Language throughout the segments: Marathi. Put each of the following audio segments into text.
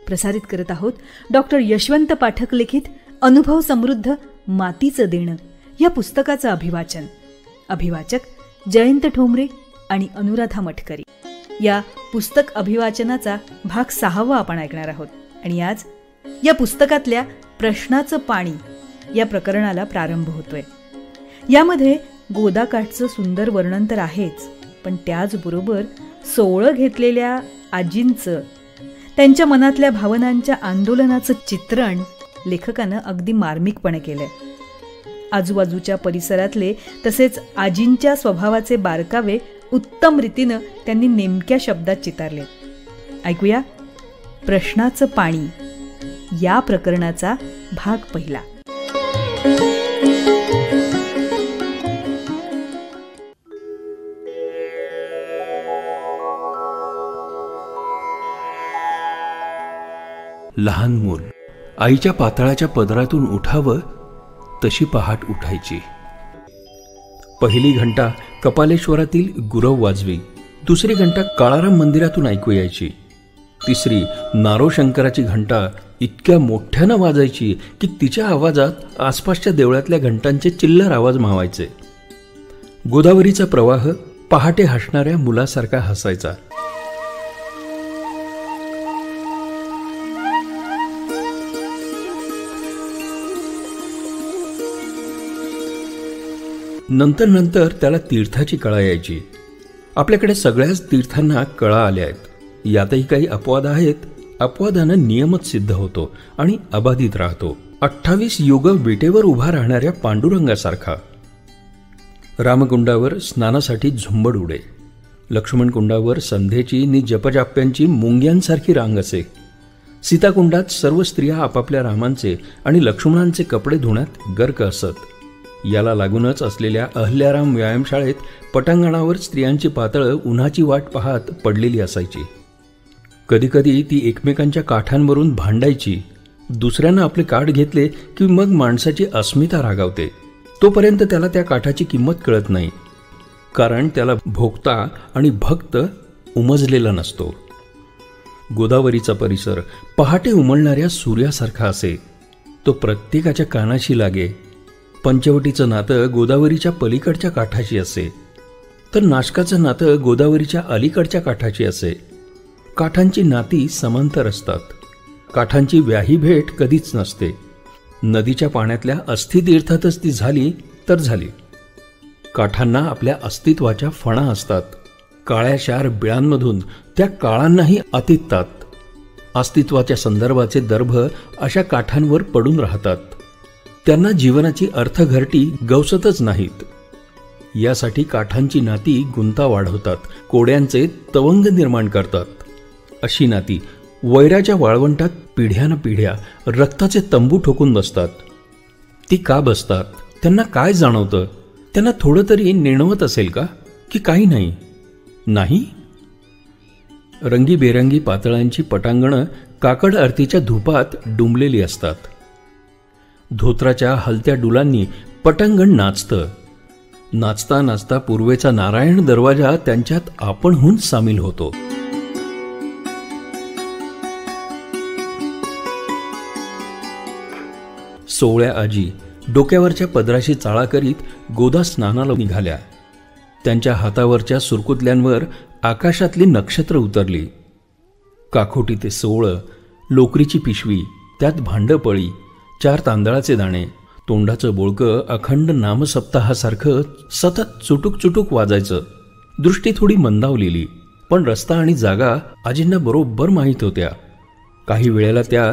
प्रसारित करत आहोत डॉक्टर यशवंत पाठक लिखित अनुभव समृद्ध मातीचं देणं या पुस्तकाचं अभिवाचन. अभिवाचक जयंत ठोंबरे आणि अनुराधा मटकरी. या पुस्तक अभिवाचनाचा भाग 6 आपण ऐकणार आहोत. आणि आज या पुस्तकातल्या प्रश्नाचं पाणी या प्रकरणाला प्रारंभ होतोय. यामध्ये गोदाकाठचं सुंदर वर्णन तर आहेच, पण त्याचबरोबर सोवळं घेतलेल्या आजींचं, त्यांच्या मनातल्या भावनांच्या आंदोलनाचं चित्रण लेखकानं अगदी मार्मिकपणे केलंय. आजूबाजूच्या परिसरातले तसेच आजींच्या स्वभावाचे बारकावे उत्तम रीतीनं त्यांनी नेमक्या शब्दात चितारले. ऐकूया प्रश्नाचं पाणी या प्रकरणाचा भाग 1. लहान मूल आईच्या पातळाच्या पदरातून उठावं तशी पहाट उठायची. पहिली घंटा कपालेश्वरातील गुरव वाजवी, दुसरी घंटा काळाराम मंदिरातून ऐकू यायची, तिसरी नारोशंकराची घंटा इतक्या मोठ्यानं वाजायची की तिच्या आवाजात आसपासच्या देवळातल्या घंटांचे चिल्लर आवाज मावायचे. गोदावरीचा प्रवाह पहाटे हसणाऱ्या मुलासारखा हसायचा. नंतर नंतर त्याला तीर्थाची कळा यायची. आपल्याकडे सगळ्याच तीर्थांना कळा आल्या आहेत. यातही काही अपवाद आहेत. अपवादानं नियमच सिद्ध होतो आणि अबाधित राहतो. 28 युग विटेवर उभा राहणाऱ्या पांडुरंगासारखा. रामकुंडावर स्नानासाठी झुंबड उडे. लक्ष्मणकुंडावर संध्येची नि जपजाप्यांची मुंग्यांसारखी रांग असे. सीताकुंडात सर्व स्त्रिया आपापल्या रामांचे आणि लक्ष्मणांचे कपडे धुण्यात गर्क असत. याला लागूनच असलेल्या अहल्याराम व्यायामशाळेत पटांगणावर स्त्रियांची पातळं उन्हाची वाट पाहत पडलेली असायची. कधीकधी ती एकमेकांच्या काठांवरून भांडायची. दुसऱ्यानं आपले काठ घेतले की मग माणसाची अस्मिता रागावते. तोपर्यंत त्याला त्या काठाची किंमत कळत नाही, कारण त्याला भोक्ता आणि भक्त उमजलेला नसतो. गोदावरीचा परिसर पहाटे उमलणाऱ्या सूर्यासारखा असे. तो प्रत्येकाच्या कानाशी लागे. पंचवटीचं नातं गोदावरीच्या पलीकडच्या काठाशी असे, तर नाशकाचं नातं गोदावरीच्या अलीकडच्या काठाशी असे. काठांची नाती समांतर असतात. काठांची व्याही भेट कधीच नसते. नदीच्या पाण्यातल्या अस्थितीर्थातच ती झाली तर झाली. काठांना आपल्या अस्तित्वाच्या फणा असतात. काळ्याशार बिळांमधून त्या काळांनाही अतितात. अस्तित्वाच्या संदर्भाचे दर्भ अशा काठांवर पडून राहतात. त्यांना जीवनाची अर्थघरटी गवसतच नाहीत. यासाठी काठांची नाती गुंता वाढवतात, कोड्यांचे तवंग निर्माण करतात. अशी नाती वैराच्या वाळवंटात पिढ्यानपिढ्या रक्ताचे तंबू ठोकून बसतात. ती का बसतात? त्यांना काय जाणवतं? त्यांना थोडं तरी नेणवत असेल का, की काही नाही? नाही. रंगीबेरंगी पातळांची पटांगणं काकड आरतीच्या धुपात डुंबलेली असतात. धोत्राच्या हलत्या डुलांनी पटांगण नाचतं. नाचता नाचता पूर्वेचा नारायण दरवाजा त्यांच्यात आपणहून सामील होतो. सोवळ्या आजी डोक्यावरच्या पदराशी चाळा करीत गोदा स्नानाला निघाल्या. त्यांच्या हातावरच्या सुरकुतल्यांवर आकाशातली नक्षत्र उतरली. काखोटी ते सोवळं, लोकरीची पिशवी, त्यात भांडपळी, 4 तांदळाचे दाणे, तोंडाचं बोळकं अखंड नामसप्ताहासारखं सतत चुटुक चुटुक वाजायचं. दृष्टी थोडी मंदावलेली, पण रस्ता आणि जागा आजींना बरोबर माहीत होत्या. काही वेळेला त्या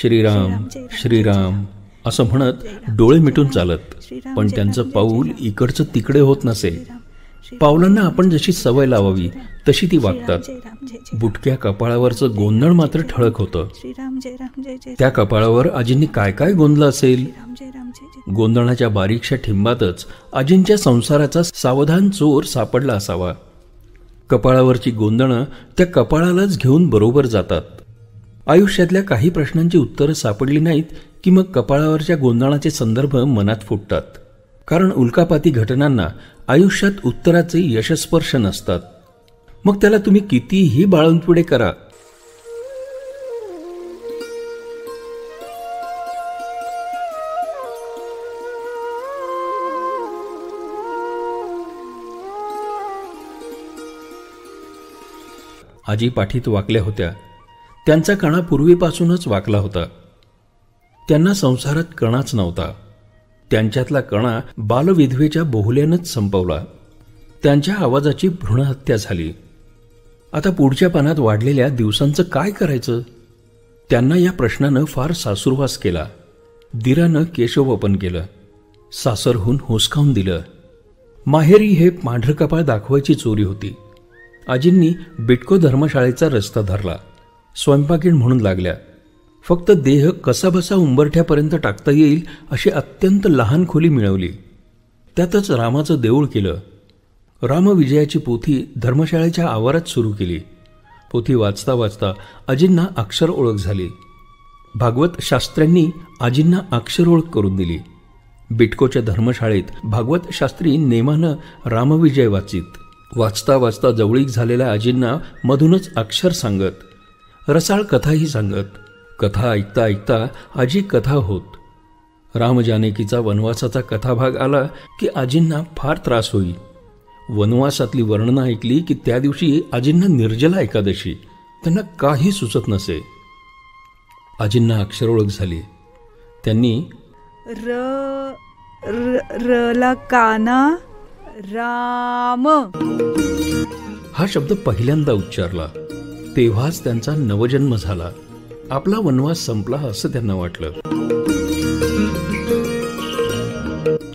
श्रीराम श्रीराम असं म्हणत डोळे मिटून चालत, पण त्यांचं पाऊल इकडचं तिकडे होत नसे. पावलांना आपण जशी सवय लावावी तशी ती वागतात. बुटक्या कपाळावरचं गोंधळ मात्र ठळक होतं. त्या कपाळावर आजींनी काय काय गोंधलं असेल? गोंधळाच्या बारीकशा ठिंबातच आजींच्या संसाराचा सावधान चोर सापडला असावा. कपाळावरची गोंधळं त्या कपाळालाच घेऊन बरोबर जातात. आयुष्यातल्या काही प्रश्नांची उत्तरं सापडली नाहीत की मग कपाळावरच्या गोंधळाचे संदर्भ मनात फुटतात. कारण उल्कापाती घटनांना आयुष्यात उत्तराचे यशस्पर्श नसतात. मग त्याला तुम्ही कितीही बाळंतपुडे करा. आजी पाठीत वाकल्या होत्या. त्यांचा कणा पूर्वीपासूनच वाकला होता. त्यांना संसारात कणाच नव्हता. त्यांच्यातला कणा बालविधवेच्या बोहल्यानंच संपवला. त्यांच्या आवाजाची भ्रूणहत्या झाली. आता पुढच्या पानात वाढलेल्या दिवसांचं काय करायचं? त्यांना या प्रश्नानं फार सासूरवास केला. दिरानं केशवपन केलं. सासरहून हुसकावून दिलं. माहेरी हे पांढरं कपाळ दाखवायची चोरी होती. आजींनी बिटको धर्मशाळेचा रस्ता धरला. स्वयंपाकीण म्हणून लागल्या. फक्त देह कसाबसा उंबरठ्यापर्यंत टाकता येईल अशी अत्यंत लहान खोली मिळवली. त्यातच रामाचं देऊळ केलं. रामविजयाची पोथी धर्मशाळेच्या आवारात सुरू केली. पोथी वाचता वाचता आजींना अक्षर ओळख झाली. भागवत शास्त्र्यांनी आजींना अक्षर ओळख करून दिली. बिटकोच्या धर्मशाळेत भागवत शास्त्री नेमानं रामविजय वाचित. वाचता वाचता जवळीक झालेल्या आजींना मधूनच अक्षर सांगत, रसाळ कथाही सांगत. कथा ऐकता ऐकता आजी कथा होत. रामजानकीचा वनवासाचा कथाभाग आला की आजींना फार त्रास होई. वनवासातली वर्णनं ऐकली की त्या दिवशी आजींना निर्जला एकादशी. त्यांना काही सुचत नसे. आजींना अक्षर ओळख झाली. त्यांनी रला काना राम हा शब्द पहिल्यांदा उच्चारला. तेव्हाच त्यांचा नवजन्म झाला. आपला वनवास संपला असं त्यांना वाटलं.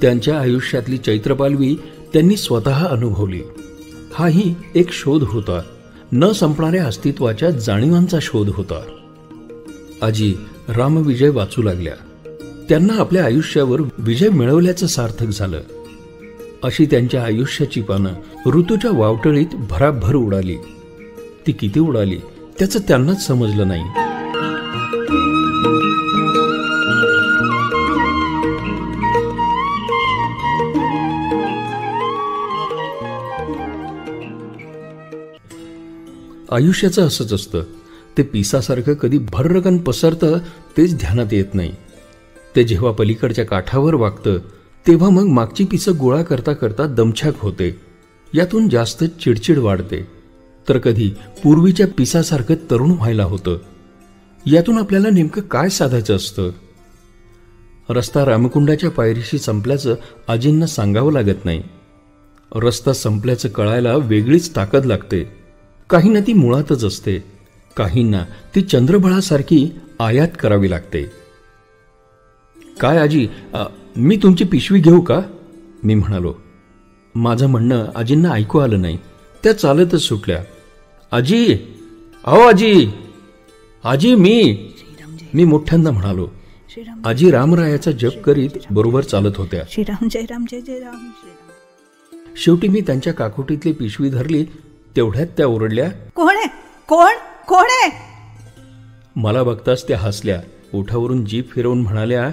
त्यांच्या आयुष्यातली चैत्रपालवी त्यांनी स्वतः अनुभवली. हाही एक शोध होता. न संपणाऱ्या अस्तित्वाच्या जाणीवांचा शोध होता. आजी रामविजय वाचू लागल्या. त्यांना आपल्या आयुष्यावर विजय मिळवल्याचं सार्थक झालं. अशी त्यांच्या आयुष्याची पानं ऋतूच्या वावटळीत भराभर उडाली. ती किती उडाली त्याचं त्यांनाच समजलं नाही. आयुष्याचं असंच असतं. ते पिसासारखं कधी भर्रकन पसरतं तेच ध्यानात येत नाही. ते जेव्हा पलीकडच्या काठावर वागतं तेव्हा मग मागची पिसं गोळा करता करता दमछाक होते. यातून जास्त चिडचिड वाढते. तर कधी पूर्वीच्या पिसासारखं तरुण व्हायला होतं. यातून आपल्याला नेमकं काय साधायचं असतं? रस्ता रामकुंडाच्या पायरीशी संपल्याचं आजींना सांगावं लागत नाही. रस्ता संपल्याचं कळायला वेगळीच ताकद लागते. काहींना ती मुळातच असते. काहींना ती चंद्रबळासारखी आयात करावी लागते. काय आजी, मी तुमची पिशवी घेऊ का? मी म्हणालो. माझं म्हणणं आजींना ऐकू आलं नाही. त्या चालतच सुटल्या. आजी, अहो आजी, आजी, मी मोठ्यांदा म्हणालो. आजी रामरायाचा जप करीत बरोबर चालत होत्या. श्रीराम जय राम जय जय राम श्रीराम. शेवटी मी त्यांच्या काकुटीतली पिशवी धरली. तेवढ्यात त्या ओरडल्या, कोण आहे? कोण कोण आहे? मला बघताच त्या हसल्या. ओठावरून जीभ फिरवून म्हणाल्या,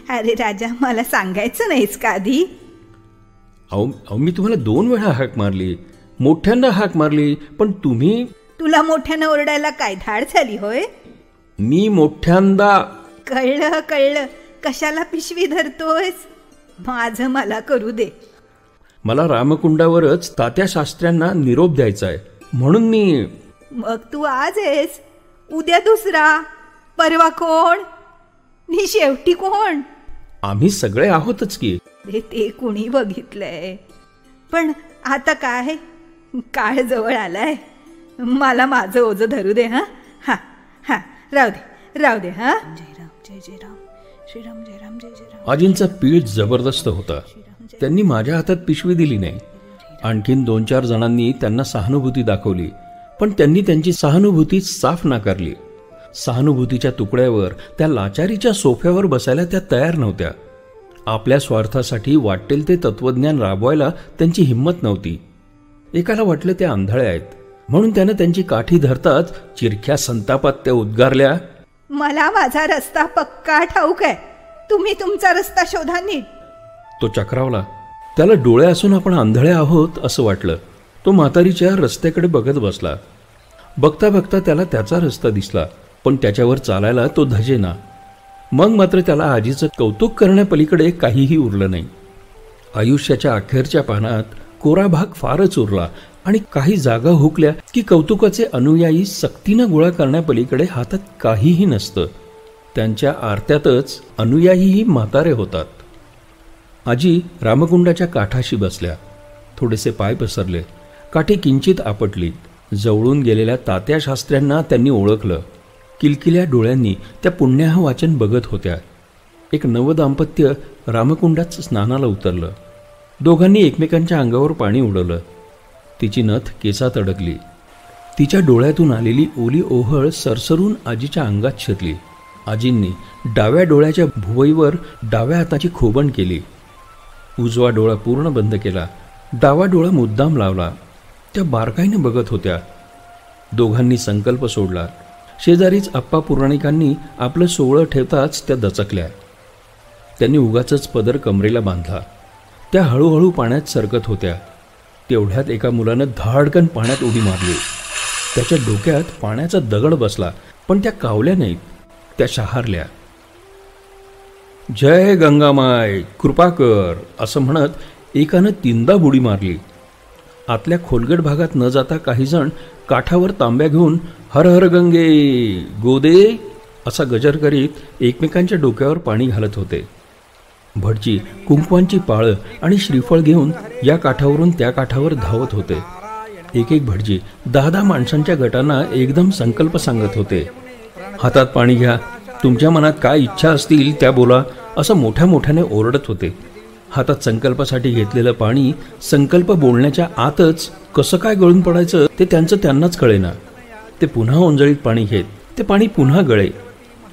अरे राजा, मला सांगायचं नाहीस का आधी? अहो मी तुम्हाला 2 वेळा हाक मारली, मोठ्यांदा हाक मारली, पण तुम्ही. तुला मोठ्यानं ओरडायला काय धाड झाली होय? मी मोठ्यांदा. कळलं कळलं. कशाला पिशवी धरतोयस? माझं मला करू दे. मला रामकुंडावरच तात्या शास्त्र्यांना निरोप द्यायचा आहे म्हणून मी. मग तू आज आहेस, उद्या दुसरा, परवा कोण, नि शेवटी कोण? आम्ही सगळे आहोतच की. ते कुणी बघितलंय. पण आता काय, काळ जवळ आलाय. मला माझं ओझं धरू दे. हा हा हा राहू दे राहू दे. हा जय राम जय जय राम श्रीराम जय राम जय जय राम. आजींचा पीठ जबरदस्त होता. त्यांनी माझ्या हातात पिशवी दिली नाही. आणखीन 2-4 जणांनी त्यांना सहानुभूती दाखवली, पण त्यांनी त्यांची सहानुभूती साफ नाकारली. सहानुभूतीच्या तुकड्यावर, त्या लाचारीच्या सोफ्यावर बसायला त्या तयार नव्हत्या. आपल्या स्वार्थासाठी वाटेल ते तत्वज्ञान राबवायला त्यांची हिंमत नव्हती. एकाला वाटलं त्या आंधळ्या आहेत म्हणून त्यानं त्यांची काठी धरताच चिरख्या संतापात त्या उद्गारल्या, मला माझा रस्ता पक्का ठाऊक आहे. तुम्ही तुमचा रस्ता शोधा नीट. तो चक्रावला. त्याला डोळे असून आपण आंधळे आहोत असं वाटलं. तो म्हातारीच्या रस्त्याकडे बघत बसला. बघता बघता त्याला त्याचा रस्ता दिसला, पण त्याच्यावर चालायला तो धजेना. मग मात्र त्याला आजीचं कौतुक करण्यापलीकडे काहीही उरलं नाही. आयुष्याच्या अखेरच्या पानात कोरा भाग फारच उरला आणि काही जागा हुकल्या की कौतुकाचे अनुयायी सक्तीनं गोळा करण्यापलीकडे हातात काहीही नसतं. त्यांच्या आरत्यातच अनुयायीही म्हातारे होतात. आजी रामकुंडाच्या काठाशी बसल्या. थोडेसे पाय पसरले. काठी किंचित आपटली. जवळून गेलेल्या तात्या शास्त्र्यांना त्यांनी ओळखलं. किलकिल्या डोळ्यांनी त्या पुण्याह वाचन बघत होत्या. एक नवदाम्पत्य रामकुंडात स्नानाला उतरलं. दोघांनी एकमेकांच्या अंगावर पाणी उडवलं. तिची नथ केसात अडकली. तिच्या डोळ्यातून आलेली ओली ओहळ सरसरून आजीच्या अंगात शिरली. आजींनी डाव्या डोळ्याच्या भुवईवर डाव्या हाताची खोबण केली. उजवा डोळा पूर्ण बंद केला. डावा डोळा मुद्दाम लावला. त्या बारकाईने बघत होत्या. दोघांनी संकल्प सोडला. शेजारीच आप्पा पुराणिकांनी आपलं सोवळं ठेवताच त्या दचकल्या. त्यांनी उगाचच पदर कमरेला बांधला. त्या हळूहळू पाण्यात सरकत होत्या. तेवढ्यात एका मुलानं धाडकन पाण्यात उडी मारली. त्याच्या डोक्यात पाण्याचा दगड बसला, पण त्या कावल्या नाहीत. त्या शहारल्या. जय गंगामाय, कृपा कर असं म्हणत एकानं 3दा बुडी मारली. आतल्या खोलगट भागात न जाता काही जण काठावर तांब्या घेऊन हर हर गंगे गोदे असा गजर करीत एकमेकांच्या डोक्यावर पाणी घालत होते. भटजी कुंकवांची पाळं आणि श्रीफळ घेऊन या काठावरून त्या काठावर धावत होते. एक एक भटजी 10-10 माणसांच्या गटांना एकदम संकल्प सांगत होते. हातात पाणी घ्या, तुमच्या मनात काय इच्छा असतील त्या बोला असं मोठ्या मोठ्याने ओरडत होते. हातात संकल्पासाठी घेतलेलं पाणी संकल्प बोलण्याच्या आतच कसं काय गळून पडायचं ते त्यांनाच कळेना. ते पुन्हा ओंजळीत पाणी घेत ते पाणी पुन्हा गळे.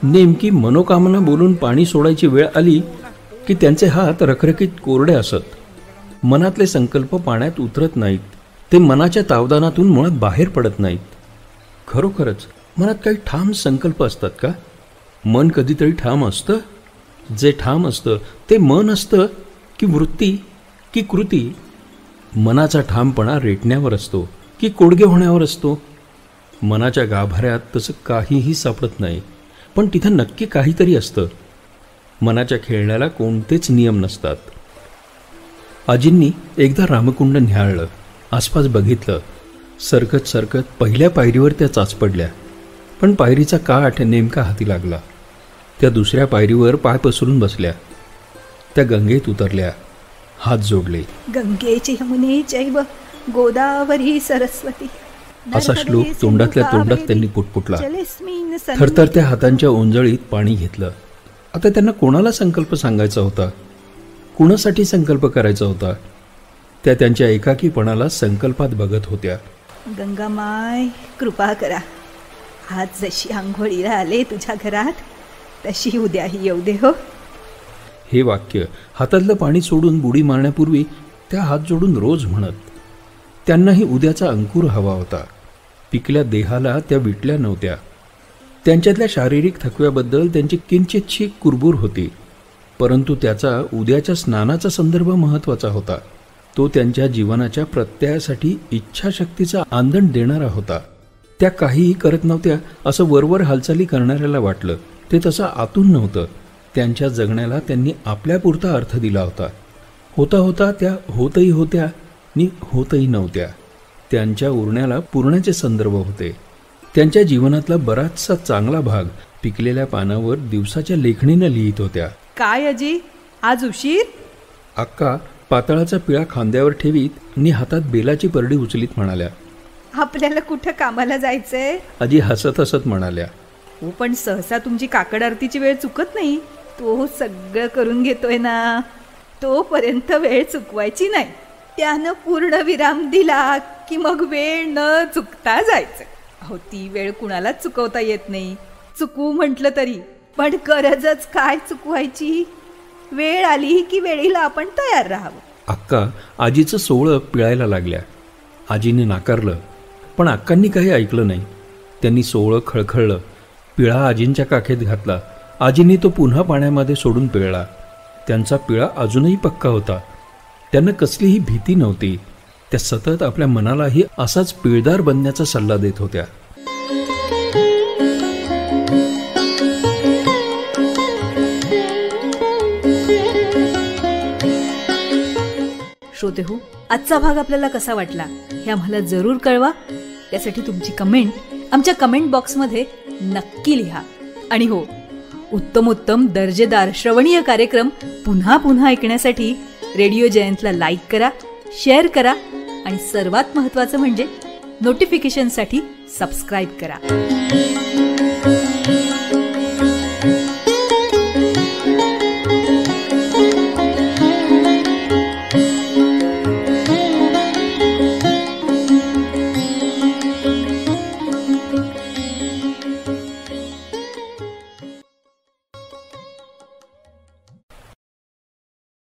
नेमकी मनोकामना बोलून पाणी सोडायची वेळ आली की त्यांचे हात रखरखीत कोरडे असत. मनातले संकल्प पाण्यात उतरत नाहीत. ते मनाच्या तावदानातून मुळात बाहेर पडत नाहीत. खरोखरच मनात काही ठाम संकल्प असतात का? मन कधीतरी ठाम असतं? जे ठाम असतं ते मन असतं की वृत्ती की कृती? मनाचा ठामपणा रेटण्यावर असतो की कोडगे होण्यावर असतो? मनाच्या गाभाऱ्यात तसं काहीही सापडत नाही, पण तिथं नक्की काहीतरी असतं. मनाच्या खेळण्याला कोणतेच नियम नसतात. आजींनी एकदा रामकुंड न्याहाळलं. आसपास बघितलं. सरकत सरकत पहिल्या पायरीवर त्या चाचपडल्या, पण पायरीचा काठ नेमका हाती लागला. त्या दुसऱ्या पायरीवर पाय पसरून बसल्या. त्या गंगेत उतरल्या. हात जोडले. गंगेची यमुने चैव गोदावरी सरस्वती असा श्लोक तोंडातल्या तोंडात त्यांनी पुटपुटला. थरथरत्या हातांच्या ओंजळीत पाणी घेतलं. आता त्यांना कोणाला संकल्प सांगायचा होता? कुणासाठी संकल्प करायचा होता? त्या त्यांच्या एकाकीपणाला संकल्पात बघत होत्या. गंगामाय कृपा करा. आज जशी आंघोळीला आले तुझ्या घरात तशी उद्याही येऊ दे हो. हे वाक्य हातातलं पाणी सोडून बुडी मारण्यापूर्वी त्या हात जोडून रोज म्हणत. त्यांनाही उद्याचा अंकुर हवा होता. पिकल्या देहाला त्या विटल्या नव्हत्या. त्यांच्यातल्या शारीरिक थकव्याबद्दल त्यांची किंचितशी कुरबूर होती, परंतु त्याचा उद्याच्या स्नानाचा संदर्भ महत्त्वाचा होता. तो त्यांच्या जीवनाच्या प्रत्ययासाठी इच्छाशक्तीचा आंदण देणारा होता. त्या काहीही करत नव्हत्या असं वरवर हालचाली करणाऱ्याला वाटलं. ते तसं आतून नव्हतं. त्यांच्या जगण्याला त्यांनी आपल्यापुरता अर्थ दिला होता. होता होता त्या होतही होत्या आणि होतही नव्हत्या. त्यांच्या उरण्याला पूर्णाचे संदर्भ होते. त्यांच्या जीवनातला बराचसा चांगला भाग पिकलेल्या पानावर दिवसाच्या लेखणीनं लिहित होत्या. काय अजी, आज उशीर? अक्का पातळाचा पिळा खांद्यावर ठेवीत आणि हातात बेलाची परडी उचलीत म्हणाल्या. आपल्याला कुठं कामाला जायचंय? आजी हसत हसत म्हणाल्या. हो, पण सहसा तुमची काकड आरतीची वेळ चुकत नाही. तो सगळं करून घेतोय ना, तोपर्यंत वेळ चुकवायची नाही. त्यानं पूर्ण विराम दिला की मग वेळ न चुकता जायचं. हो, ती वेळ कुणालाच चुकवता येत नाही. चुकवू म्हटलं तरी, पण गरजच काय चुकवायची? वेळ आली की वेळेला आपण तयार राहावं. अक्का आजीचं सोवळं पिळायला लागल्या. आजीने नाकारलं, पण अक्कांनी काही ऐकलं नाही. त्यांनी सोवळं खळखळलं. पिळा आजींच्या काखेत घातला. आजींनी तो पुन्हा पाण्यामध्ये सोडून पिळला. त्यांचा पिळा अजूनही पक्का होता. त्यांना कसलीही भीती नव्हती. त्या सतत आपल्या मनालाही असाच पिळदार बनण्याचा सल्ला देत होत्या. श्रोते हो, आजचा भाग आपल्याला कसा वाटला हे आम्हाला जरूर कळवा. त्यासाठी तुमची कमेंट आमच्या कमेंट बॉक्समध्ये नक्की लिहा. आणि हो, उत्तमोत्तम दर्जेदार श्रवणीय कार्यक्रम पुन्हा पुन्हा ऐकण्यासाठी रेडिओ जयंतला लाईक करा, शेअर करा आणि सर्वात महत्त्वाचं म्हणजे नोटिफिकेशनसाठी सबस्क्राईब करा.